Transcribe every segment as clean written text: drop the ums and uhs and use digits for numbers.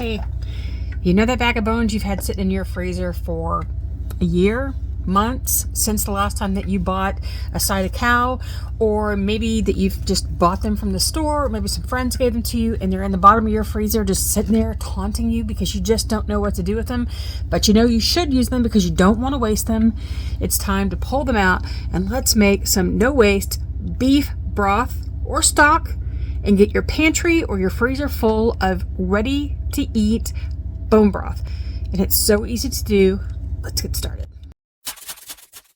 Hey, you know that bag of bones you've had sitting in your freezer for a year, months, since the last time that you bought a side of cow, or maybe that you've just bought them from the store, or maybe some friends gave them to you and they're in the bottom of your freezer just sitting there taunting you because you just don't know what to do with them, but you know you should use them because you don't want to waste them. It's time to pull them out and let's make some no waste beef broth or stock and get your pantry or your freezer full of ready to eat bone broth. And it's so easy to do. Let's get started.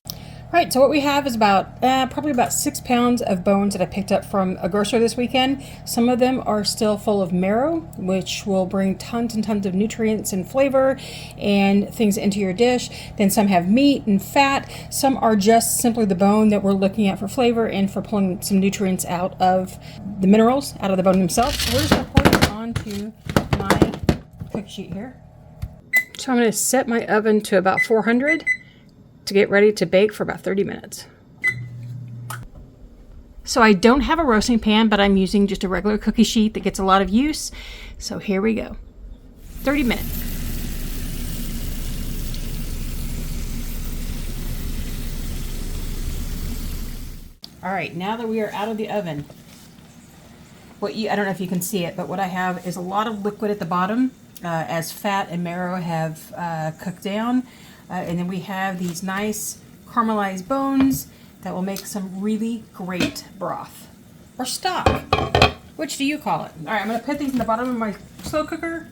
All right, so what we have is probably about 6 pounds of bones that I picked up from a grocer this weekend. Some of them are still full of marrow, which will bring tons and tons of nutrients and flavor and things into your dish. Then some have meat and fat. Some are just simply the bone that we're looking at for flavor and for pulling some nutrients out of the minerals, out of the bone themselves. So we're just gonna pour this onto my cookie sheet here. So I'm gonna set my oven to about 400 to get ready to bake for about 30 minutes. So I don't have a roasting pan, but I'm using just a regular cookie sheet that gets a lot of use. So here we go. 30 minutes. All right, now that we are out of the oven, I don't know if you can see it, but what I have is a lot of liquid at the bottom as fat and marrow have cooked down. And then we have these nice caramelized bones that will make some really great broth or stock. Which do you call it? All right, I'm going to put these in the bottom of my slow cooker.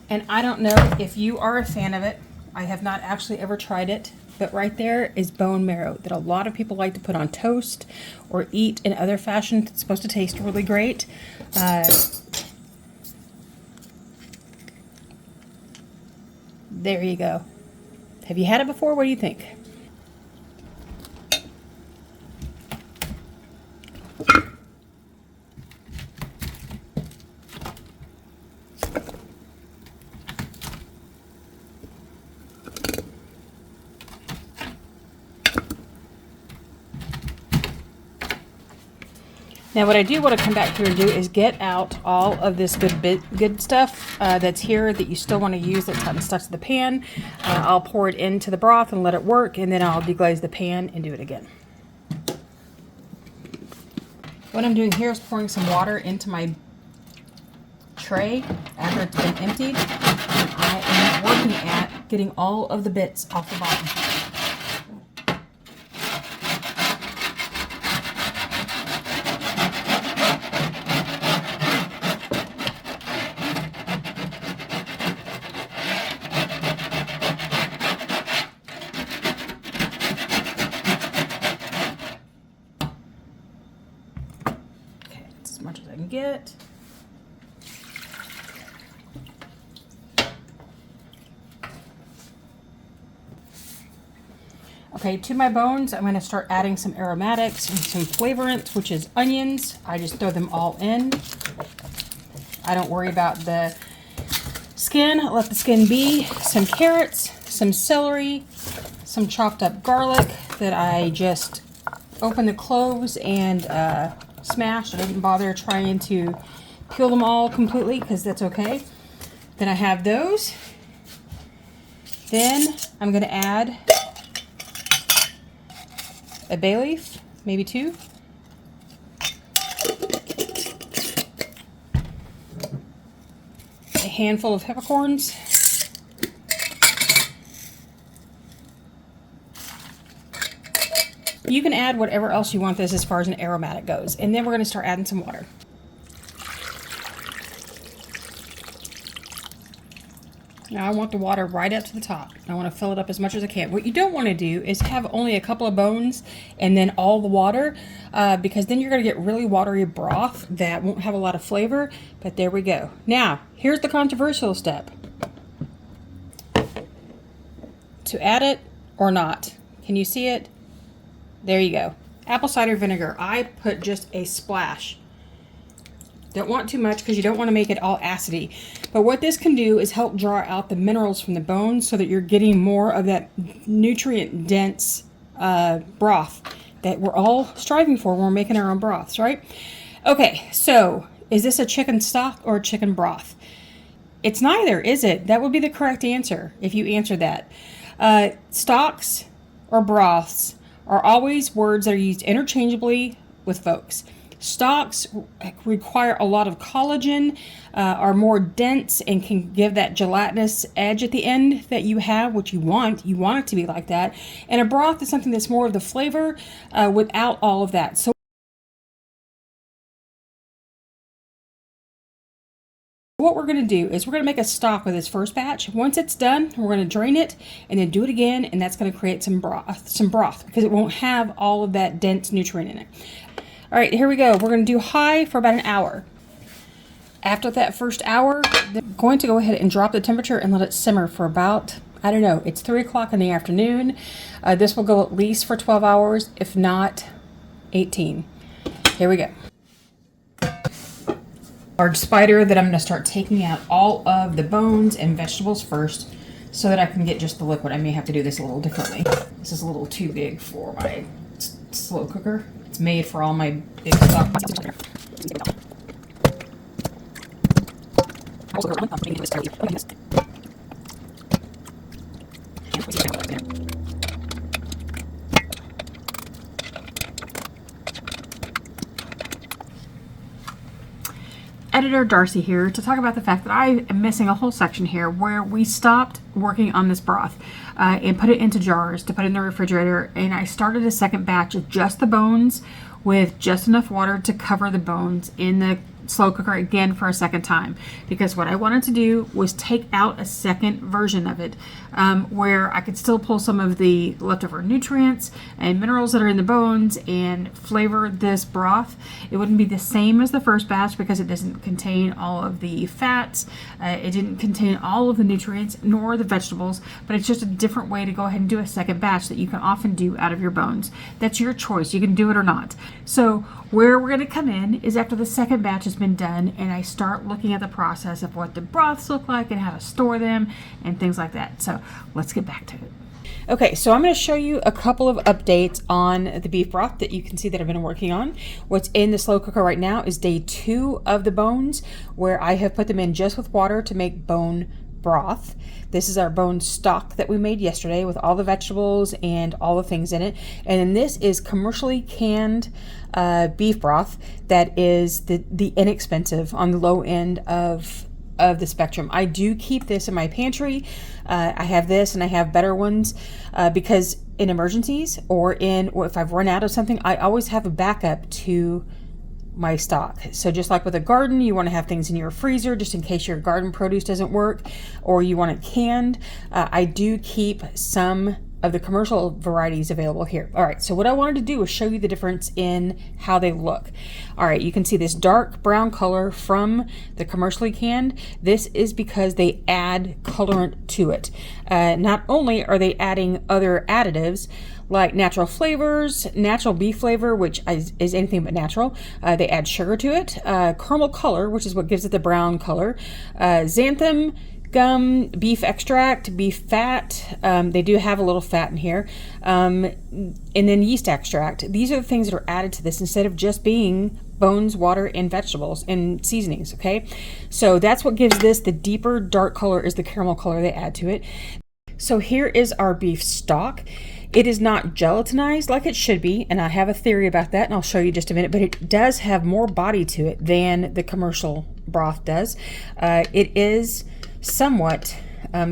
And I don't know if you are a fan of it. I have not actually ever tried it. But right there is bone marrow that a lot of people like to put on toast or eat in other fashions. It's supposed to taste really great. There you go. Have you had it before? What do you think? Now what I do want to come back here and do is get out all of this good stuff that's here that you still want to use that's gotten stuck to the pan. I'll pour it into the broth and let it work, and then I'll deglaze the pan and do it again. What I'm doing here is pouring some water into my tray after it's been emptied. And I am working at getting all of the bits off the bottom. As much as I can get. Okay, to my bones, I'm going to start adding some aromatics and some flavorants, which is onions. I just throw them all in. I don't worry about the skin. I let the skin be. Some carrots, some celery, some chopped up garlic that I just open the cloves and smashed. I didn't bother trying to peel them all completely because that's okay. Then I have those. Then I'm going to add a bay leaf, maybe 2. A handful of peppercorns. You can add whatever else you want this as far as an aromatic goes. And then we're going to start adding some water. Now I want the water right up to the top. I want to fill it up as much as I can. What you don't want to do is have only a couple of bones and then all the water, because then you're going to get really watery broth that won't have a lot of flavor. But there we go. Now, here's the controversial step. To add it or not. Can you see it? There you go. Apple cider vinegar. I put just a splash. Don't want too much because you don't want to make it all acidy. But what this can do is help draw out the minerals from the bones so that you're getting more of that nutrient-dense broth that we're all striving for when we're making our own broths, right? Okay, so Is this a chicken stock or a chicken broth? It's neither, is it? That would be the correct answer if you answered that. Stocks or broths are always words that are used interchangeably with folks. Stocks require a lot of collagen, are more dense, and can give that gelatinous edge at the end that you have, which you want. You want it to be like that. And a broth is something that's more of the flavor without all of that. So what we're going to do is we're going to make a stock with this first batch. Once it's done, we're going to drain it and then do it again, and that's going to create some broth because it won't have all of that dense nutrient in it. All right, here we go. We're going to do high for about an hour. After that first hour, they're going to go ahead and drop the temperature and let it simmer for about, I don't know, it's 3 o'clock in the afternoon. This will go at least for 12 hours, if not 18. Here we go. Large spider that I'm going to start taking out all of the bones and vegetables first so that I can get just the liquid. I may have to do this a little differently. This is a little too big for my slow cooker. It's made for all my big stock. Editor Darcy here to talk about the fact that I am missing a whole section here where we stopped working on this broth and put it into jars to put in the refrigerator, and I started a second batch of just the bones with just enough water to cover the bones in the slow cooker again for a second time, because what I wanted to do was take out a second version of it where I could still pull some of the leftover nutrients and minerals that are in the bones and flavor this broth. It wouldn't be the same as the first batch because it doesn't contain all of the fats, it didn't contain all of the nutrients nor the vegetables, but it's just a different way to go ahead and do a second batch that you can often do out of your bones. That's your choice, you can do it or not. So where we're going to come in is after the second batch has been done and I start looking at the process of what the broths look like and how to store them and things like that. So let's get back to it. Okay, so I'm going to show you a couple of updates on the beef broth that you can see that I've been working on. What's in the slow cooker right now is day 2 of the bones, where I have put them in just with water to make bone broth. This is our bone stock that we made yesterday with all the vegetables and all the things in it. And then this is commercially canned beef broth that is the inexpensive, on the low end of the spectrum. I do keep this in my pantry. I have this and I have better ones because in emergencies or if I've run out of something, I always have a backup to my stock. So just like with a garden, you want to have things in your freezer just in case your garden produce doesn't work or you want it canned. I do keep some of the commercial varieties available here. All right, so what I wanted to do is show you the difference in how they look. All right, you can see this dark brown color from the commercially canned. This is because they add colorant to it. Not only are they adding other additives like natural flavors, natural beef flavor, which is anything but natural. They add sugar to it, caramel color, which is what gives it the brown color, xanthan gum, beef extract, beef fat. They do have a little fat in here. And then yeast extract. These are the things that are added to this instead of just being bones, water, and vegetables and seasonings, okay? So that's what gives this the deeper dark color is the caramel color they add to it. So here is our beef stock. It is not gelatinized like it should be, and I have a theory about that, and I'll show you just a minute, but it does have more body to it than the commercial broth does. It is somewhat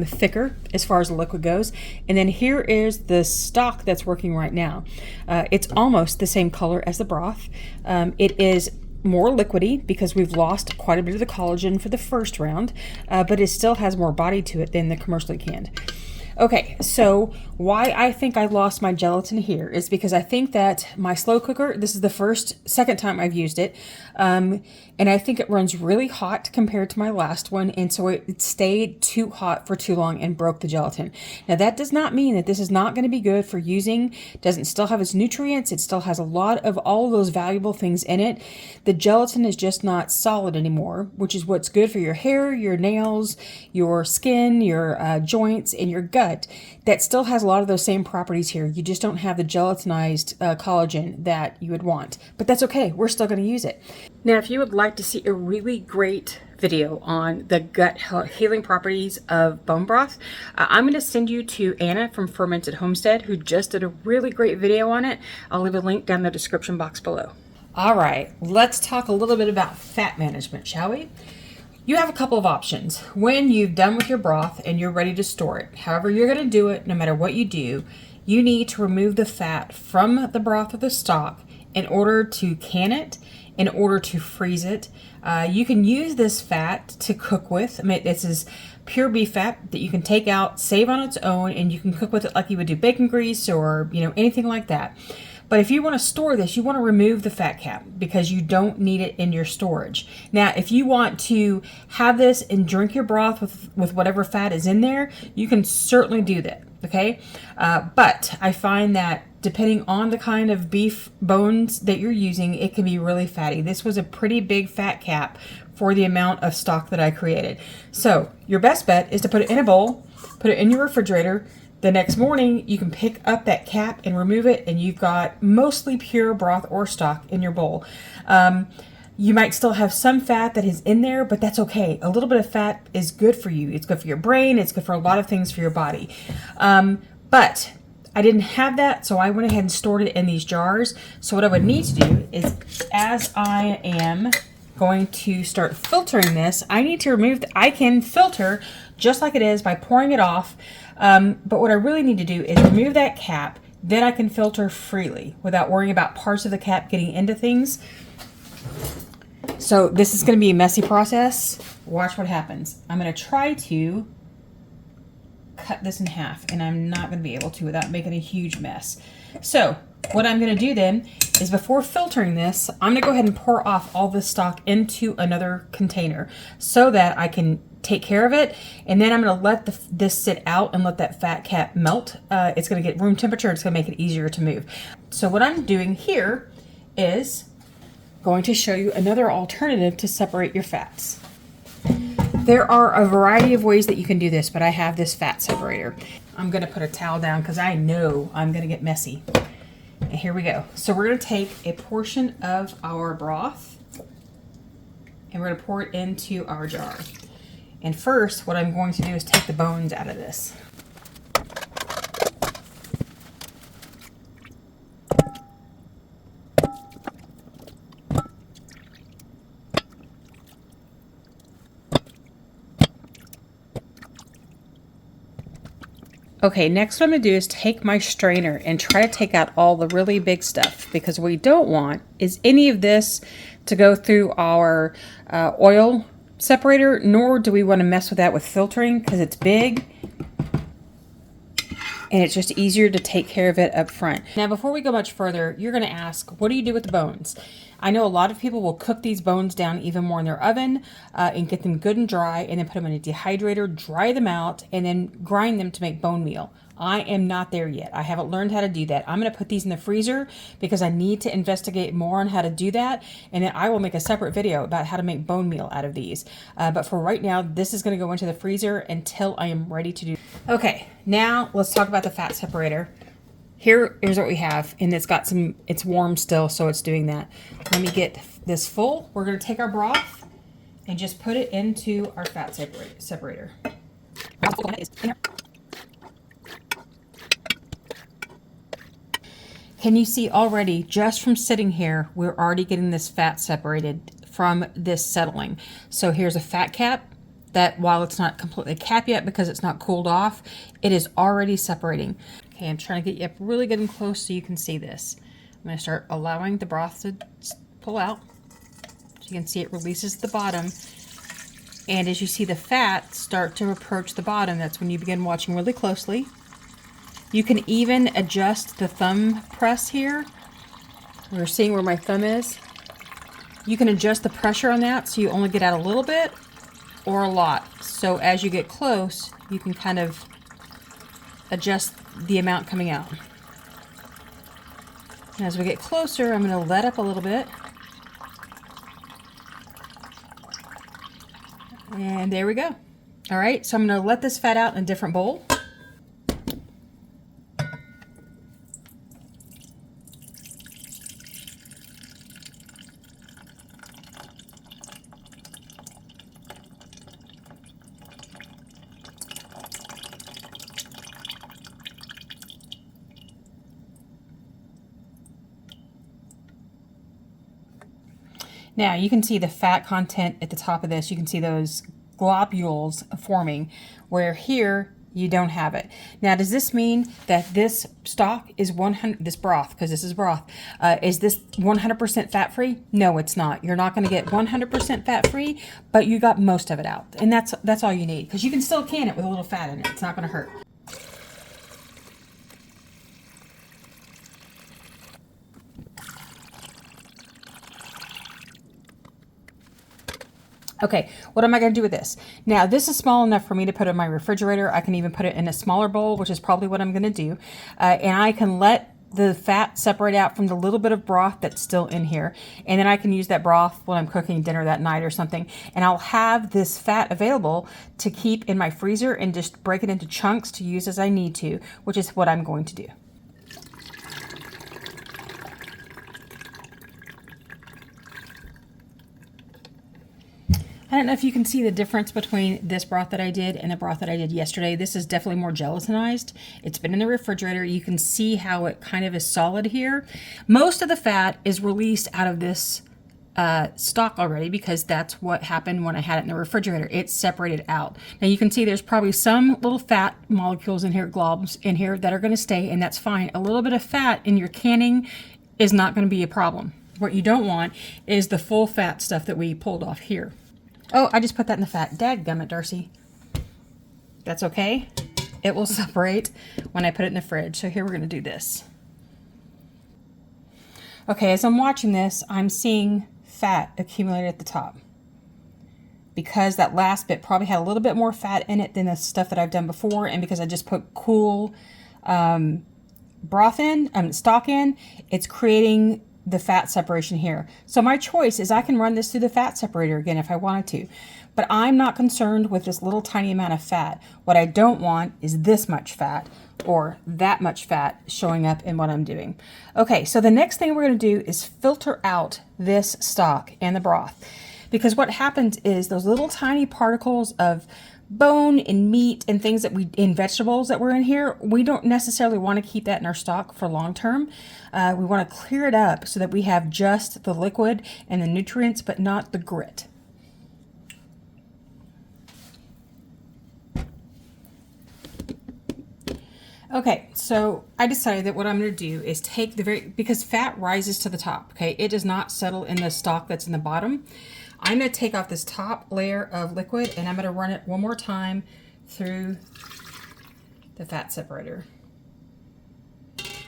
thicker as far as the liquid goes. And then here is the stock that's working right now. It's almost the same color as the broth. It is more liquidy because we've lost quite a bit of the collagen for the first round, but it still has more body to it than the commercially canned. Okay, so why I think I lost my gelatin here is because I think that my slow cooker, this is the second time I've used it, and I think it runs really hot compared to my last one, and so it stayed too hot for too long and broke the gelatin. Now that does not mean that this is not going to be good for using. It doesn't still have its nutrients. It still has a lot of all of those valuable things in it. The gelatin is just not solid anymore, which is what's good for your hair, your nails, your skin, your joints, and your gut. gut that still has a lot of those same properties here. You just don't have the gelatinized collagen that you would want, but that's okay. We're still going to use it. Now, if you would like to see a really great video on the gut healing properties of bone broth, I'm going to send you to Anna from Fermented Homestead, who just did a really great video on it. I'll leave a link down in the description box below. All right, let's talk a little bit about fat management, shall we? You have a couple of options. When you've done with your broth and you're ready to store it, however you're going to do it, no matter what you do, you need to remove the fat from the broth or the stock in order to can it, in order to freeze it. You can use this fat to cook with. I mean, this is pure beef fat that you can take out, save on its own, and you can cook with it like you would do bacon grease or, anything like that. But if you want to store this, you want to remove the fat cap because you don't need it in your storage. Now, if you want to have this and drink your broth with whatever fat is in there, you can certainly do that, okay? But I find that depending on the kind of beef bones that you're using, it can be really fatty. This was a pretty big fat cap for the amount of stock that I created. So your best bet is to put it in a bowl, put it in your refrigerator. The next morning, you can pick up that cap and remove it, and you've got mostly pure broth or stock in your bowl. You might still have some fat that is in there, but that's okay. A little bit of fat is good for you. It's good for your brain. It's good for a lot of things for your body. But I didn't have that, so I went ahead and stored it in these jars. So what I would need to do is, as I am going to start filtering this, I need to remove, I can filter just like it is by pouring it off. But what I really need to do is remove that cap, then I can filter freely without worrying about parts of the cap getting into things. So this is going to be a messy process. Watch what happens. I'm going to try to cut this in half, and I'm not going to be able to without making a huge mess. So what I'm going to do then is, before filtering this, I'm going to go ahead and pour off all this stock into another container so that I can take care of it, and then I'm going to let this sit out and let that fat cap melt. It's going to get room temperature. It's going to make it easier to move. So what I'm doing here is going to show you another alternative to separate your fats. There are a variety of ways that you can do this, but I have this fat separator. I'm going to put a towel down because I know I'm going to get messy. And here we go. So we're going to take a portion of our broth and we're going to pour it into our jar. And first, what I'm going to do is take the bones out of this. Okay, next what I'm going to do is take my strainer and try to take out all the really big stuff, because what we don't want is any of this to go through our oil separator, nor do we want to mess with that with filtering because it's big and it's just easier to take care of it up front. Now, before we go much further, you're going to ask, what do you do with the bones? I know a lot of people will cook these bones down even more in their oven and get them good and dry, and then put them in a dehydrator, dry them out, and then grind them to make bone meal. I am not there yet. I haven't learned how to do that. I'm going to put these in the freezer because I need to investigate more on how to do that, and then I will make a separate video about how to make bone meal out of these. But for right now, this is going to go into the freezer until I am ready to do. Okay, now let's talk about the fat separator. Here's what we have, and it's warm still, so it's doing that. Let me get this full. We're going to take our broth and just put it into our fat separator. Can you see already, just from sitting here, we're already getting this fat separated from this settling. So here's a fat cap that, while it's not completely capped yet because it's not cooled off, it is already separating. Okay, I'm trying to get you up really good and close so you can see this. I'm going to start allowing the broth to pull out. So you can see it releases the bottom. And as you see the fat start to approach the bottom, that's when you begin watching really closely. You can even adjust the thumb press here. We're seeing where my thumb is. You can adjust the pressure on that so you only get out a little bit or a lot. So as you get close, you can kind of adjust the amount coming out. And as we get closer, I'm going to let up a little bit. And there we go. All right, so I'm going to let this fat out in a different bowl. Now you can see the fat content at the top of this. You can see those globules forming, where here you don't have it. Now, does this mean that this stock is 100, this broth, because this is broth, is this 100% fat free? No, it's not. You're not going to get 100% fat free, but you got most of it out. And that's all you need, because you can still can it with a little fat in it. It's not going to hurt. Okay, what am I going to do with this? Now, this is small enough for me to put in my refrigerator. I can even put it in a smaller bowl, which is probably what I'm going to do. And I can let the fat separate out from the little bit of broth that's still in here. And then I can use that broth when I'm cooking dinner that night or something. And I'll have this fat available to keep in my freezer and just break it into chunks to use as I need to, which is what I'm going to do. I don't know if you can see the difference between this broth that I did and the broth that I did yesterday. This is definitely more gelatinized. It's been in the refrigerator. You can see how it kind of is solid here. Most of the fat is released out of this stock already, because that's what happened when I had it in the refrigerator. It's separated out. Now you can see there's probably some little fat molecules in here, globs in here, that are going to stay, and that's fine. A little bit of fat in your canning is not going to be a problem. What you don't want is the full fat stuff that we pulled off here. Oh, I just put that in the fat. Dadgummit, Darcy. That's okay. It will separate when I put it in the fridge. So here we're going to do this. Okay, as I'm watching this, I'm seeing fat accumulated at the top, because that last bit probably had a little bit more fat in it than the stuff that I've done before, and because I just put cool broth in, stock in, it's creating the fat separation here. So my choice is I can run this through the fat separator again if I wanted to, but I'm not concerned with this little tiny amount of fat. What I don't want is this much fat or that much fat showing up in what I'm doing. Okay, so the next thing we're going to do is filter out this stock and the broth, because what happens is those little tiny particles of bone and meat and things that in vegetables that were in here, we don't necessarily want to keep that in our stock for long term. We want to clear it up so that we have just the liquid and the nutrients, but not the grit. Okay, so I decided that what I'm going to do is take because fat rises to the top, okay? It does not settle in the stock that's in the bottom. I'm going to take off this top layer of liquid, and I'm going to run it one more time through the fat separator.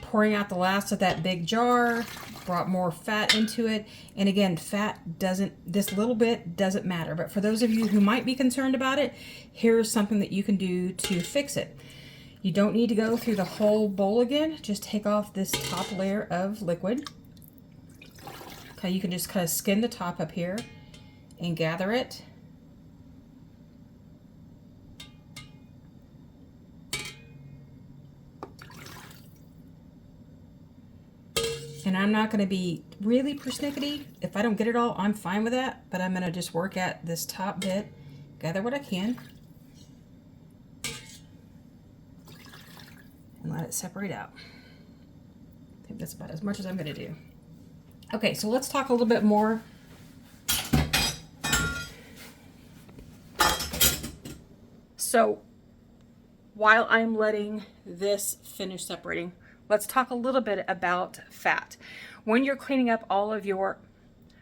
Pouring out the last of that big jar, brought more fat into it. And again, this little bit doesn't matter. But for those of you who might be concerned about it, here's something that you can do to fix it. You don't need to go through the whole bowl again. Just take off this top layer of liquid. Okay, you can just kind of skim the top up here and gather it. And I'm not going to be really persnickety. If I don't get it all, I'm fine with that. But I'm going to just work at this top bit, gather what I can, and let it separate out. I think that's about as much as I'm going to do. Okay, so let's talk a little bit more. So while I'm letting this finish separating, let's talk a little bit about fat. When you're cleaning up all of your,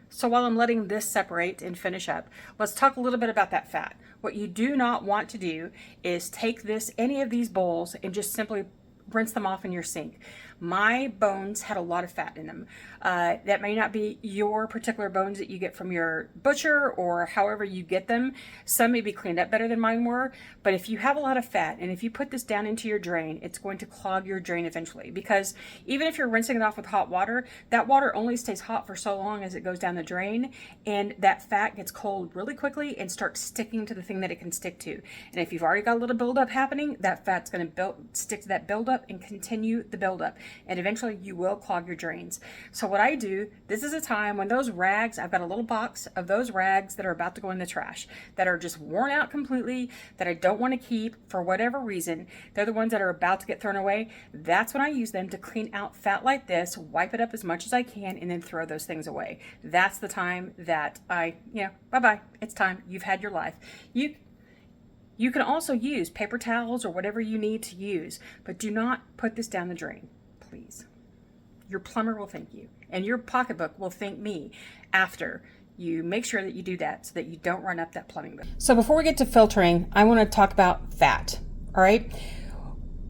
so while I'm letting this separate and finish up, let's talk a little bit about that fat. What you do not want to do is take any of these bowls and just simply rinse them off in your sink. My bones had a lot of fat in them. That may not be your particular bones that you get from your butcher or however you get them. Some may be cleaned up better than mine were, but if you have a lot of fat and if you put this down into your drain, it's going to clog your drain eventually, because even if you're rinsing it off with hot water, that water only stays hot for so long as it goes down the drain, and that fat gets cold really quickly and starts sticking to the thing that it can stick to. And if you've already got a little buildup happening, that fat's going to stick to that buildup and continue the buildup. and eventually you will clog your drains. So what I do, this is a time when those rags, I've got a little box of those rags that are about to go in the trash, that are just worn out completely, that I don't want to keep for whatever reason. They're the ones that are about to get thrown away. That's when I use them to clean out fat like this, wipe it up as much as I can, and then throw those things away. That's the time that bye-bye, it's time. You've had your life. You can also use paper towels or whatever you need to use, but do not put this down the drain, please. Your plumber will thank you, and your pocketbook will thank me after you make sure that you do that so that you don't run up that plumbing bill. So before we get to filtering, I want to talk about fat, all right?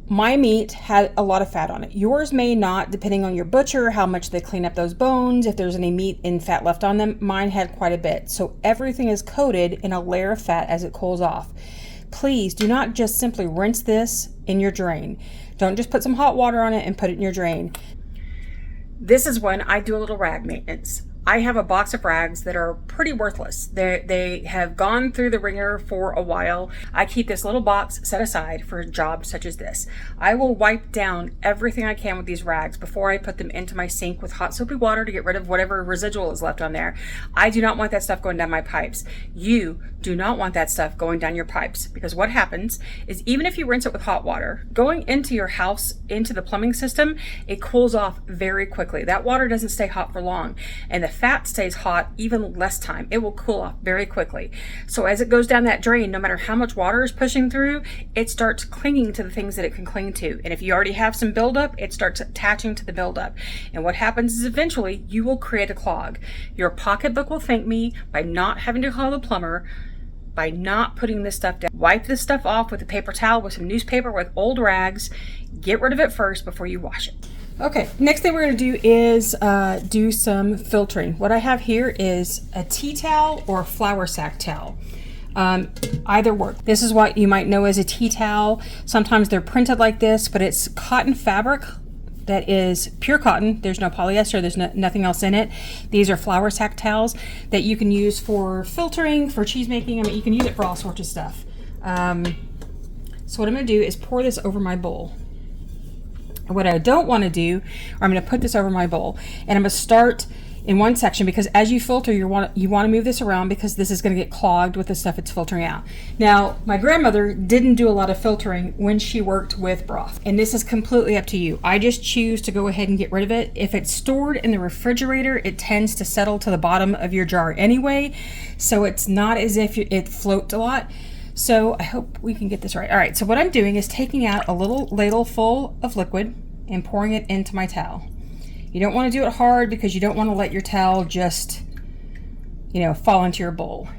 My meat had a lot of fat on it. Yours may not, depending on your butcher, how much they clean up those bones, if there's any meat and fat left on them. Mine had quite a bit. So everything is coated in a layer of fat as it cools off. Please do not just simply rinse this in your drain. Don't just put some hot water on it and put it in your drain. This is when I do a little rag maintenance. I have a box of rags that are pretty worthless. They have gone through the ringer for a while. I keep this little box set aside for jobs such as this. I will wipe down everything I can with these rags before I put them into my sink with hot soapy water to get rid of whatever residual is left on there. I do not want that stuff going down my pipes. You do not want that stuff going down your pipes, because what happens is, even if you rinse it with hot water, going into your house, into the plumbing system, it cools off very quickly. That water doesn't stay hot for long, and the fat stays hot even less time. It will cool off very quickly. So as it goes down that drain, no matter how much water is pushing through, it starts clinging to the things that it can cling to. And if you already have some buildup, it starts attaching to the buildup. And what happens is, eventually you will create a clog. Your pocketbook will thank me by not having to call the plumber, by not putting this stuff down. Wipe this stuff off with a paper towel, with some newspaper, with old rags. Get rid of it first before you wash it. Okay, next thing we're going to do is do some filtering. What I have here is a tea towel or a flour sack towel. Either work. This is what you might know as a tea towel. Sometimes they're printed like this, but it's cotton fabric that is pure cotton. There's no polyester, there's nothing else in it. These are flour sack towels that you can use for filtering, for cheese making. I mean, you can use it for all sorts of stuff. So what I'm going to do is pour this over my bowl. What I don't want to do, or I'm going to put this over my bowl, and I'm going to start in one section, because as you filter, you want to move this around, because this is going to get clogged with the stuff it's filtering out. Now, my grandmother didn't do a lot of filtering when she worked with broth, and this is completely up to you. I just choose to go ahead and get rid of it. If it's stored in the refrigerator, it tends to settle to the bottom of your jar anyway, so it's not as if it floats a lot. So I hope we can get this right. All right, so what I'm doing is taking out a little ladle full of liquid and pouring it into my towel. You don't want to do it hard, because you don't want to let your towel just, fall into your bowl.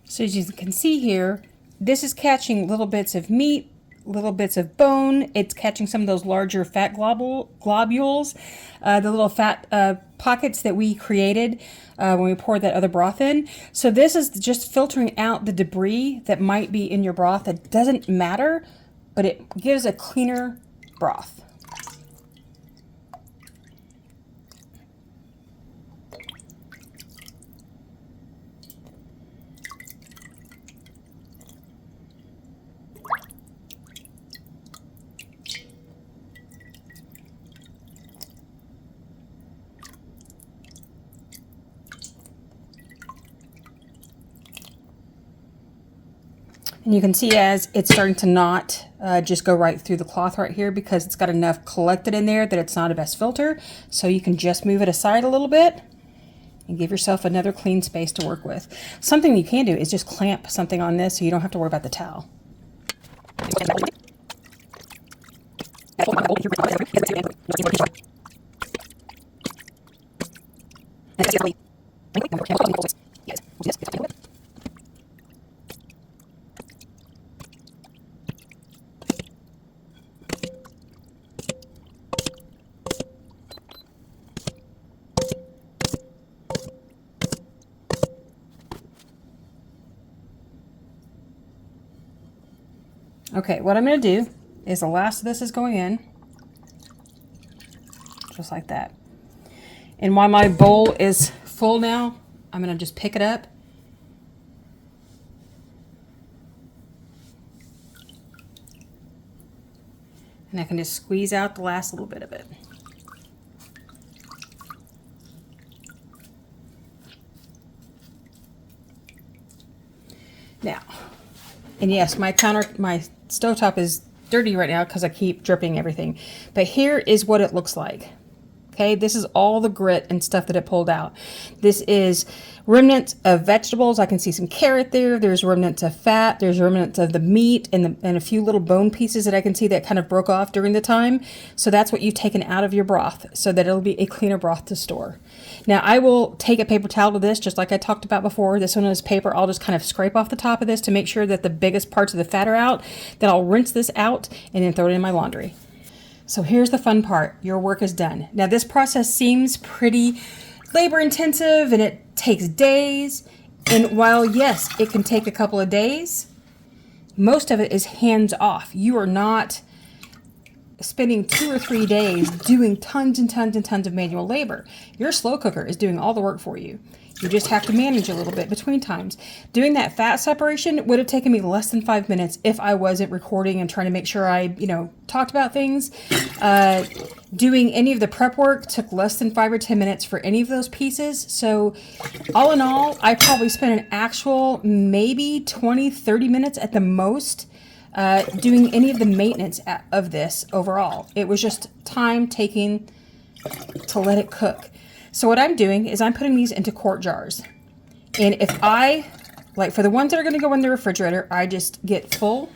So as you can see here, this is catching little bits of meat, little bits of bone. It's catching some of those larger fat globules, the little fat pockets that we created when we poured that other broth in. So this is just filtering out the debris that might be in your broth. It doesn't matter, but it gives a cleaner broth. And you can see as it's starting to not just go right through the cloth right here, because it's got enough collected in there that it's not a best filter. So you can just move it aside a little bit and give yourself another clean space to work with. Something you can do is just clamp something on this so you don't have to worry about the towel. Okay, what I'm going to do is the last of this is going in, just like that. And while my bowl is full now, I'm going to just pick it up. And I can just squeeze out the last little bit of it. Now, and yes, my stovetop is dirty right now because I keep dripping everything. But here is what it looks like. Okay, this is all the grit and stuff that it pulled out. This is remnants of vegetables. I can see some carrot there. There's remnants of fat. There's remnants of the meat and a few little bone pieces that I can see that kind of broke off during the time. So that's what you've taken out of your broth so that it'll be a cleaner broth to store. Now I will take a paper towel to this, just like I talked about before. This one is paper. I'll just kind of scrape off the top of this to make sure that the biggest parts of the fat are out. Then I'll rinse this out and then throw it in my laundry. So here's the fun part. Your work is done. Now this process seems pretty labor intensive and it takes days. And while yes, it can take a couple of days, most of it is hands off. You are not spending 2 or 3 days doing tons and tons and tons of manual labor. Your slow cooker is doing all the work for you. You just have to manage a little bit between times. Doing that fat separation would have taken me less than 5 minutes if I wasn't recording and trying to make sure I, talked about things. Doing any of the prep work took less than 5 or 10 minutes for any of those pieces. So all in all, I probably spent an actual maybe 20, 30 minutes at the most doing any of the maintenance of this overall. It was just time taking to let it cook. So what I'm doing is I'm putting these into quart jars. And if for the ones that are going to go in the refrigerator, I just get full.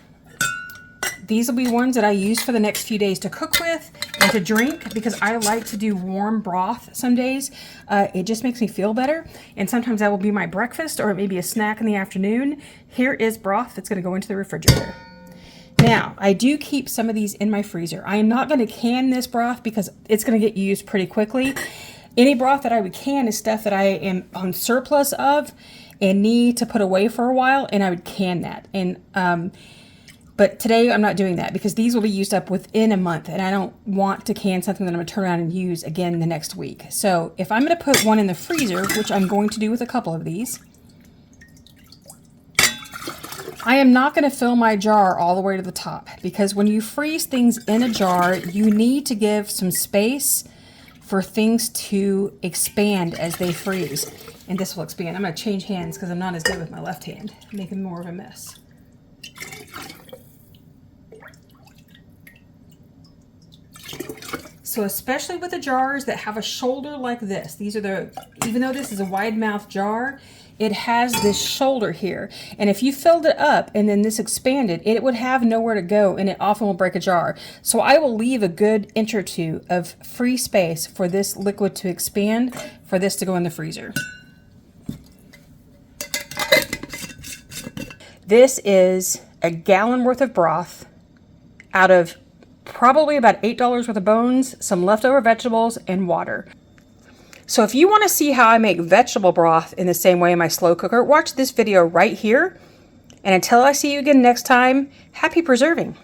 These will be ones that I use for the next few days to cook with and to drink because I like to do warm broth some days. It just makes me feel better. And sometimes that will be my breakfast or maybe a snack in the afternoon. Here is broth that's going to go into the refrigerator. Now, I do keep some of these in my freezer. I am not going to can this broth because it's going to get used pretty quickly. Any broth that I would can is stuff that I am on surplus of and need to put away for a while, and I would can that. But today I'm not doing that because these will be used up within a month, and I don't want to can something that I'm going to turn around and use again the next week. So if I'm going to put one in the freezer, which I'm going to do with a couple of these, I am not going to fill my jar all the way to the top because when you freeze things in a jar, you need to give some space for things to expand as they freeze. And this will expand. I'm going to change hands because I'm not as good with my left hand, making more of a mess. So especially with the jars that have a shoulder like this, even though this is a wide mouth jar, it has this shoulder here. And if you filled it up and then this expanded, it would have nowhere to go and it often will break a jar. So I will leave a good inch or two of free space for this liquid to expand, for this to go in the freezer. This is a gallon worth of broth out of probably about $8 worth of bones, some leftover vegetables, and water. So if you want to see how I make vegetable broth in the same way in my slow cooker, watch this video right here. And until I see you again next time, happy preserving.